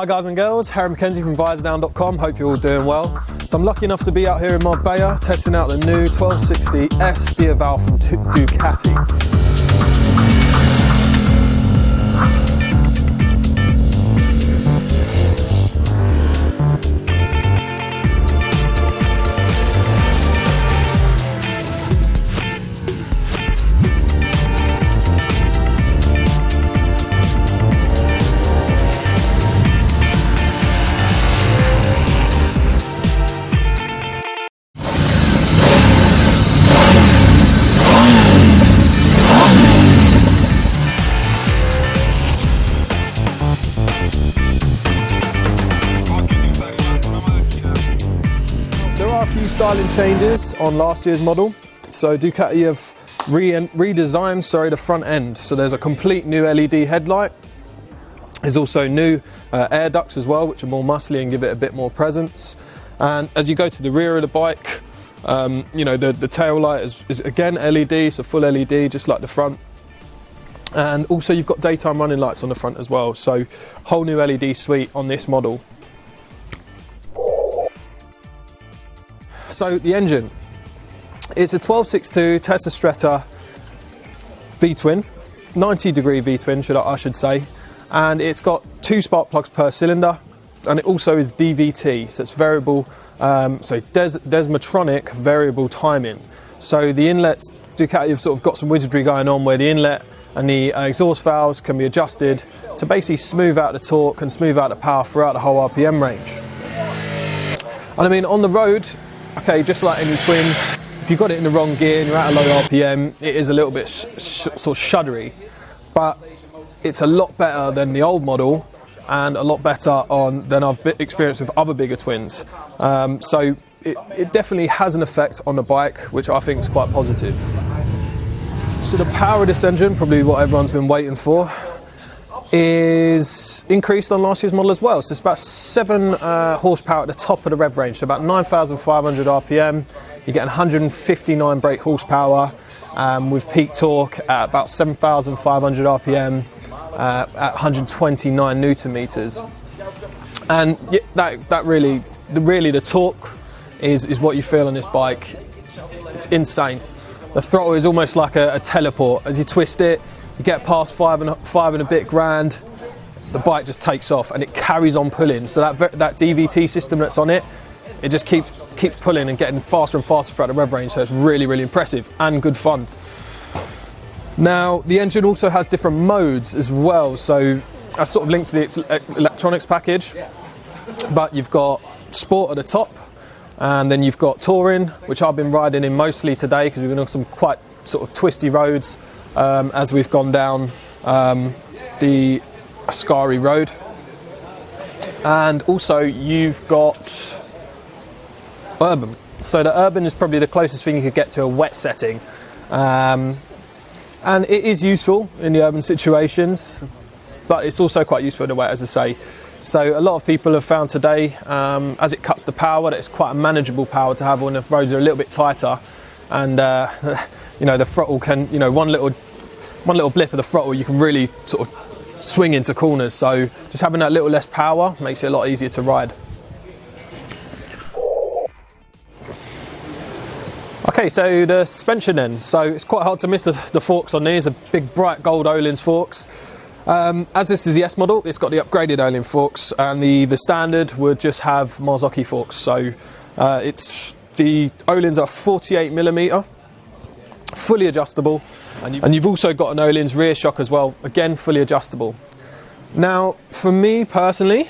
Hi guys and girls, Harry Mackenzie from Visordown.com, hope you're all doing well. So I'm lucky enough to be out here in Marbella testing out the new 1260S Diavel from Ducati. A few styling changes on last year's model. So Ducati have redesigned the front end. So there's a complete new LED headlight. There's also new air ducts as well, which are more muscly and give it a bit more presence. And as you go to the rear of the bike, the tail light is again LED, it's a full LED just like the front. And also you've got daytime running lights on the front as well. So whole new LED suite on this model. So the engine, it's a 1262 Tesla Stretta V-twin, 90-degree V-twin I should say, and it's got 2 spark plugs per cylinder, and it also is DVT, so it's variable, Desmotronic variable timing. So the inlets, Ducati have sort of got some wizardry going on where the inlet and the exhaust valves can be adjusted to basically smooth out the torque and smooth out the power throughout the whole RPM range. And I mean, on the road, okay, just like any twin, if you've got it in the wrong gear and you're at a low RPM, it is a little bit sort of shuddery, but it's a lot better than the old model and a lot better than I've experienced with other bigger twins. So it definitely has an effect on the bike, which I think is quite positive. So the power of this engine, probably what everyone's been waiting for, is increased on last year's model as well. So it's about 7 horsepower at the top of the rev range, so about 9,500 RPM. You get 159 brake horsepower with peak torque at about 7,500 RPM at 129 Newton meters. And that really the torque is what you feel on this bike. It's insane. The throttle is almost like a teleport. As you twist it, you get past 5 and a bit grand, the bike just takes off and it carries on pulling. So that DVT system that's on it, it just keeps pulling and getting faster and faster throughout the rev range. So it's really, really impressive and good fun. Now the engine also has different modes as well. So that's sort of linked to the electronics package. But you've got Sport at the top, and then you've got Touring, which I've been riding in mostly today because we've been on some quite sort of twisty roads. As we've gone down the Ascari road, and also you've got Urban. So the Urban is probably the closest thing you could get to a wet setting, and it is useful in the urban situations, but it's also quite useful in the wet, as I say. So a lot of people have found today, as it cuts the power, that it's quite a manageable power to have when the roads are a little bit tighter. And the throttle can, one little blip of the throttle, you can really sort of swing into corners. So just having that little less power makes it a lot easier to ride. Okay, so the suspension then. So it's quite hard to miss the forks on these. A big bright gold Öhlins forks. As this is the S model, it's got the upgraded Öhlins forks, and the standard would just have Marzocchi forks. So the Öhlins are 48mm, fully adjustable, and you've also got an Öhlins rear shock as well, again fully adjustable. Now, for me personally,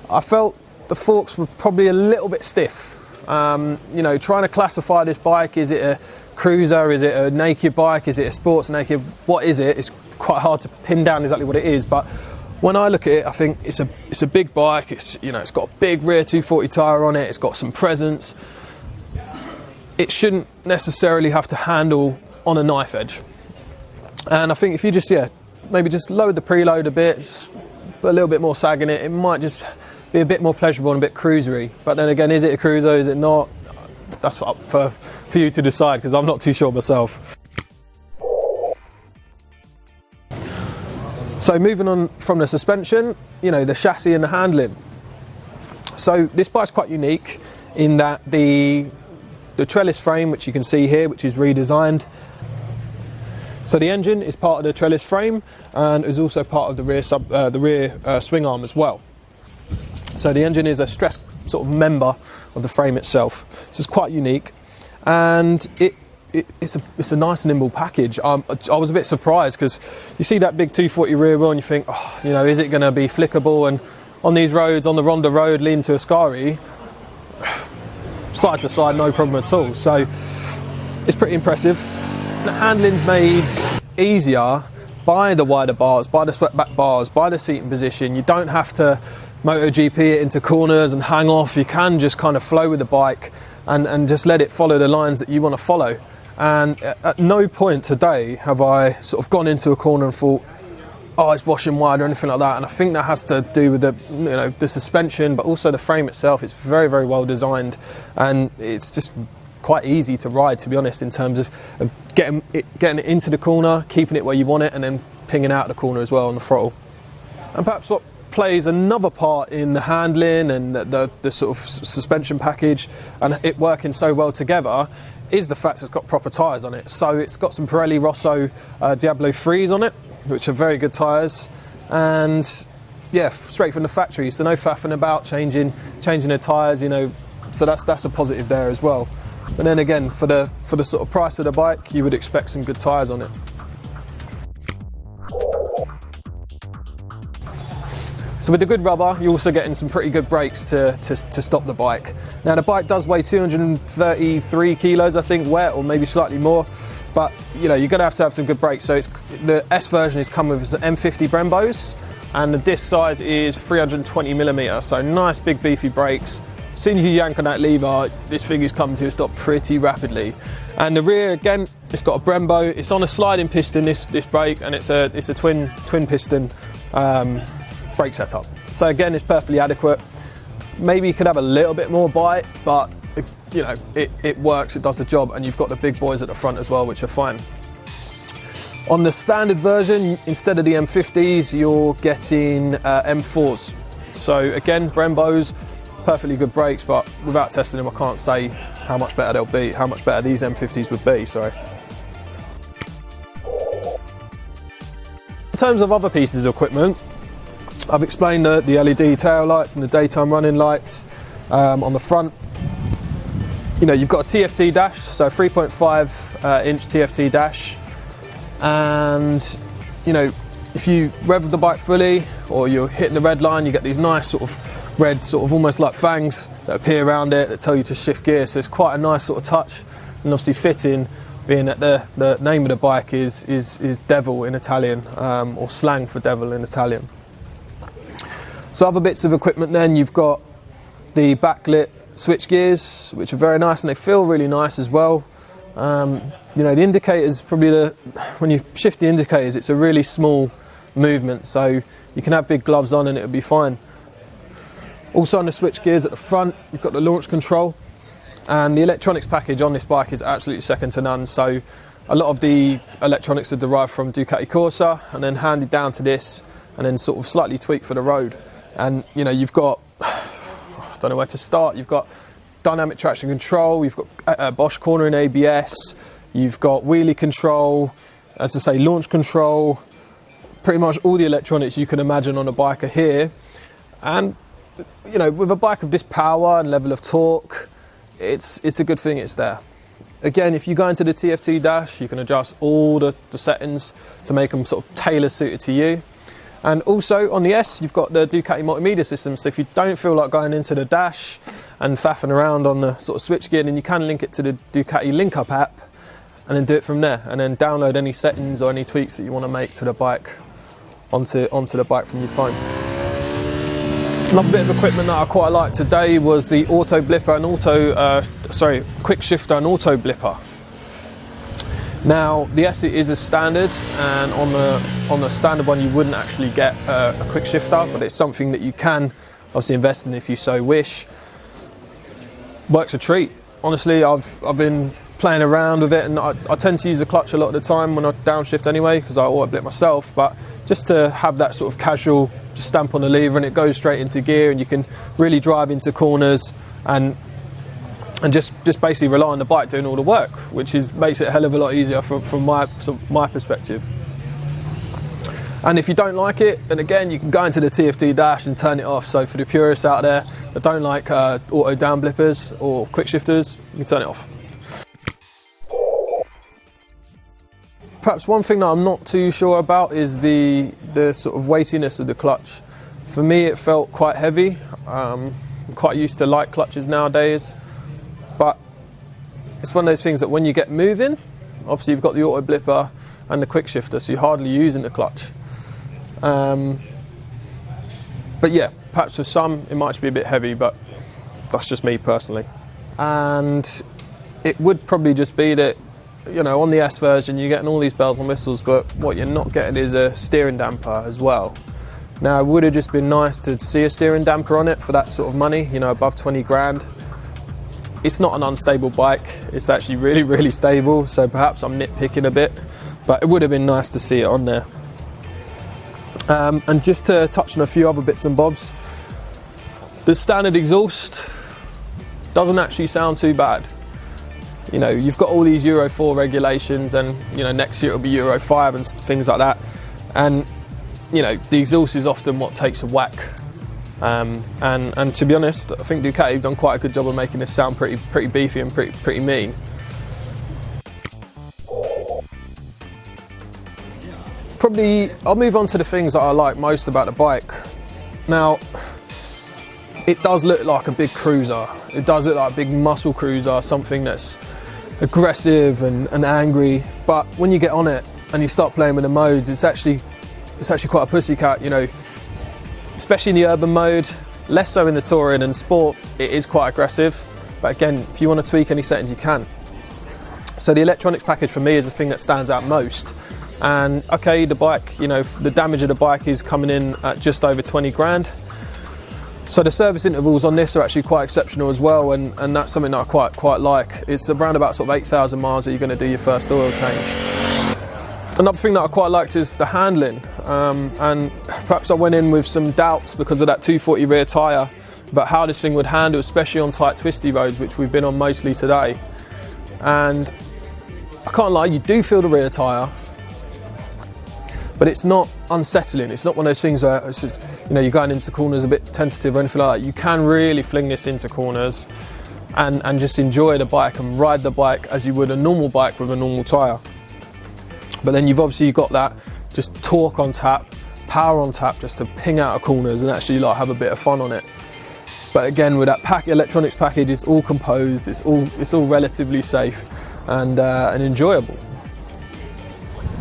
I felt the forks were probably a little bit stiff. Trying to classify this bike, is it a cruiser, is it a naked bike, is it a sports naked, what is it? It's quite hard to pin down exactly what it is, but when I look at it, I think it's a big bike. It's got a big rear 240 tyre on it. It's got some presence. It shouldn't necessarily have to handle on a knife edge. And I think if you just maybe just lower the preload a bit, just put a little bit more sag in it, it might just be a bit more pleasurable and a bit cruisery. But then again, is it a cruiser? Is it not? That's up for you to decide, because I'm not too sure myself. So moving on from the suspension, the chassis and the handling. So this bike's quite unique in that the trellis frame, which you can see here, which is redesigned. So the engine is part of the trellis frame and is also part of the rear swing arm as well. So the engine is a stress sort of member of the frame itself. So it's quite unique, and it's a nice nimble package. I was a bit surprised because you see that big 240 rear wheel and you think, is it going to be flickable? And on these roads, on the Ronda Road leading to Ascari, side to side, no problem at all. So it's pretty impressive. The handling's made easier by the wider bars, by the swept back bars, by the seating position. You don't have to MotoGP it into corners and hang off. You can just kind of flow with the bike and just let it follow the lines that you want to follow. And at no point today have I sort of gone into a corner and thought, it's washing wide or anything like that. And I think that has to do with the suspension, but also the frame itself. It's very, very well designed, and it's just quite easy to ride, to be honest, in terms of getting it into the corner, keeping it where you want it, and then pinging out the corner as well on the throttle. And perhaps what plays another part in the handling and the sort of suspension package and it working so well together is the fact it's got proper tyres on it. So it's got some Pirelli Rosso Diavel 3s on it, which are very good tyres, and straight from the factory, so no faffing about changing the tyres, so that's a positive there as well. But then again, for the sort of price of the bike, you would expect some good tyres on it. So with the good rubber, you're also getting some pretty good brakes to stop the bike. Now the bike does weigh 233 kilos, I think, wet, or maybe slightly more. But you're going to have some good brakes. So the S version is come with M50 Brembos, and the disc size is 320mm. So nice big beefy brakes. As soon as you yank on that lever, this thing is coming to a stop pretty rapidly. And the rear, again, it's got a Brembo. It's on a sliding piston, this brake, and it's a twin piston brake setup. So again, it's perfectly adequate. Maybe you could have a little bit more bite, but it works, it does the job, and you've got the big boys at the front as well, which are fine. On the standard version, instead of the M50s, you're getting M4s. So again, Brembos, perfectly good brakes, but without testing them, I can't say how much better they'll be, how much better these M50s would be, sorry. In terms of other pieces of equipment, I've explained the LED tail lights and the daytime running lights on the front. You've got a TFT dash, so 3.5 inch TFT dash, and if you rev the bike fully or you're hitting the red line, you get these nice sort of red, sort of almost like fangs that appear around it that tell you to shift gear. So it's quite a nice sort of touch, and obviously fitting, being that the name of the bike is devil in Italian, or slang for devil in Italian. So other bits of equipment then, you've got the backlit switch gears, which are very nice, and they feel really nice as well. The indicators, when you shift the indicators, it's a really small movement, so you can have big gloves on and it'll be fine. Also on the switch gears at the front, you've got the launch control, and the electronics package on this bike is absolutely second to none. So a lot of the electronics are derived from Ducati Corsa and then handed down to this and then sort of slightly tweaked for the road. And you've got, I don't know where to start, you've got dynamic traction control, you've got Bosch cornering ABS, you've got wheelie control, as I say, launch control. Pretty much all the electronics you can imagine on a bike are here. And with a bike of this power and level of torque, it's a good thing it's there. Again, if you go into the TFT dash, you can adjust all the settings to make them sort of tailor suited to you. And also on the S, you've got the Ducati multimedia system. So if you don't feel like going into the dash and faffing around on the sort of switch gear, then you can link it to the Ducati Link Up app and then do it from there, and then download any settings or any tweaks that you want to make to the bike onto the bike from your phone. Another bit of equipment that I quite liked today was the auto blipper and quick shifter and auto blipper. Now the S is a standard, and on the standard one you wouldn't actually get a quick shifter, but it's something that you can obviously invest in if you so wish. Works a treat. Honestly, I've been playing around with it, and I tend to use the clutch a lot of the time when I downshift anyway, because I auto blip myself, but just to have that sort of casual stamp on the lever and it goes straight into gear, and you can really drive into corners and just basically rely on the bike doing all the work, which makes it a hell of a lot easier from my perspective. And if you don't like it, then again, you can go into the TFT dash and turn it off. So for the purists out there that don't like auto down blippers or quick shifters, you can turn it off. Perhaps one thing that I'm not too sure about is the sort of weightiness of the clutch. For me, it felt quite heavy. I'm quite used to light clutches nowadays, but it's one of those things that when you get moving, obviously you've got the auto blipper and the quick shifter, so you're hardly using the clutch. But yeah, perhaps for some it might be a bit heavy, but that's just me personally. And it would probably just be that, you know, on the S version you're getting all these bells and whistles, but what you're not getting is a steering damper as well. Now, it would have just been nice to see a steering damper on it for that sort of money, you know, above 20 grand. It's not an unstable bike, it's actually really, really stable, so perhaps I'm nitpicking a bit, but it would have been nice to see it on there. And just to touch on a few other bits and bobs, the standard exhaust doesn't actually sound too bad. You know, you've got all these Euro 4 regulations, and you know, next year it'll be Euro 5 and things like that, and you know, the exhaust is often what takes a whack. And to be honest, I think Ducati have done quite a good job of making this sound pretty beefy and pretty mean. Probably, I'll move on to the things that I like most about the bike. Now, it does look like a big cruiser. It does look like a big muscle cruiser, something that's aggressive and angry. But when you get on it and you start playing with the modes, it's actually quite a pussycat, you know. Especially in the urban mode, less so in the touring and sport, it is quite aggressive. But again, if you want to tweak any settings, you can. So the electronics package for me is the thing that stands out most. And okay, the bike, you know, the damage of the bike is coming in at just over 20 grand. So the service intervals on this are actually quite exceptional as well, and that's something that I quite like. It's around about sort of 8,000 miles that you're going to do your first oil change. Another thing that I quite liked is the handling, and perhaps I went in with some doubts because of that 240 rear tyre about how this thing would handle, especially on tight twisty roads, which we've been on mostly today. And I can't lie, you do feel the rear tyre, but it's not unsettling. It's not one of those things where it's just, you know, you're going into corners a bit tentative or anything like that. You can really fling this into corners and just enjoy the bike and ride the bike as you would a normal bike with a normal tyre. But then you've obviously got that just torque on tap, power on tap, just to ping out of corners and actually like have a bit of fun on it. But again, with that electronics package, it's all composed, it's all relatively safe and enjoyable.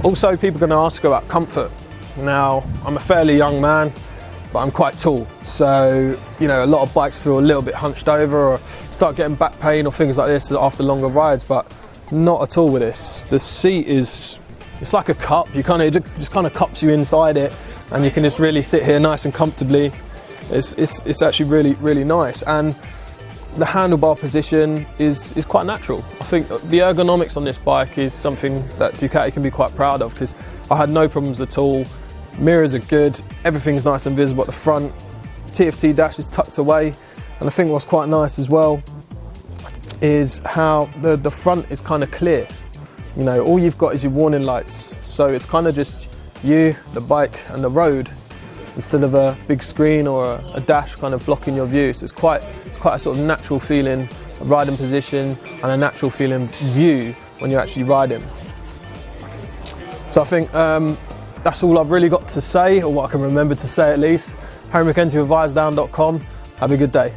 Also, people are going to ask about comfort. Now, I'm a fairly young man, but I'm quite tall. So, you know, a lot of bikes feel a little bit hunched over or start getting back pain or things like this after longer rides, but not at all with this. The seat it's like a cup. It just kind of cups you inside it, and you can just really sit here nice and comfortably. It's actually really, really nice. And the handlebar position is quite natural. I think the ergonomics on this bike is something that Ducati can be quite proud of, because I had no problems at all. Mirrors are good, everything's nice and visible at the front. TFT dash is tucked away, and I think what's quite nice as well is how the front is kind of clear. You know, all you've got is your warning lights, so it's kind of just you, the bike and the road, instead of a big screen or a dash kind of blocking your view. So it's quite a sort of natural feeling riding position and a natural feeling view when you're actually riding. So I think that's all I've really got to say, or what I can remember to say at least. Harry McKenzie with Visordown.com. Have a good day.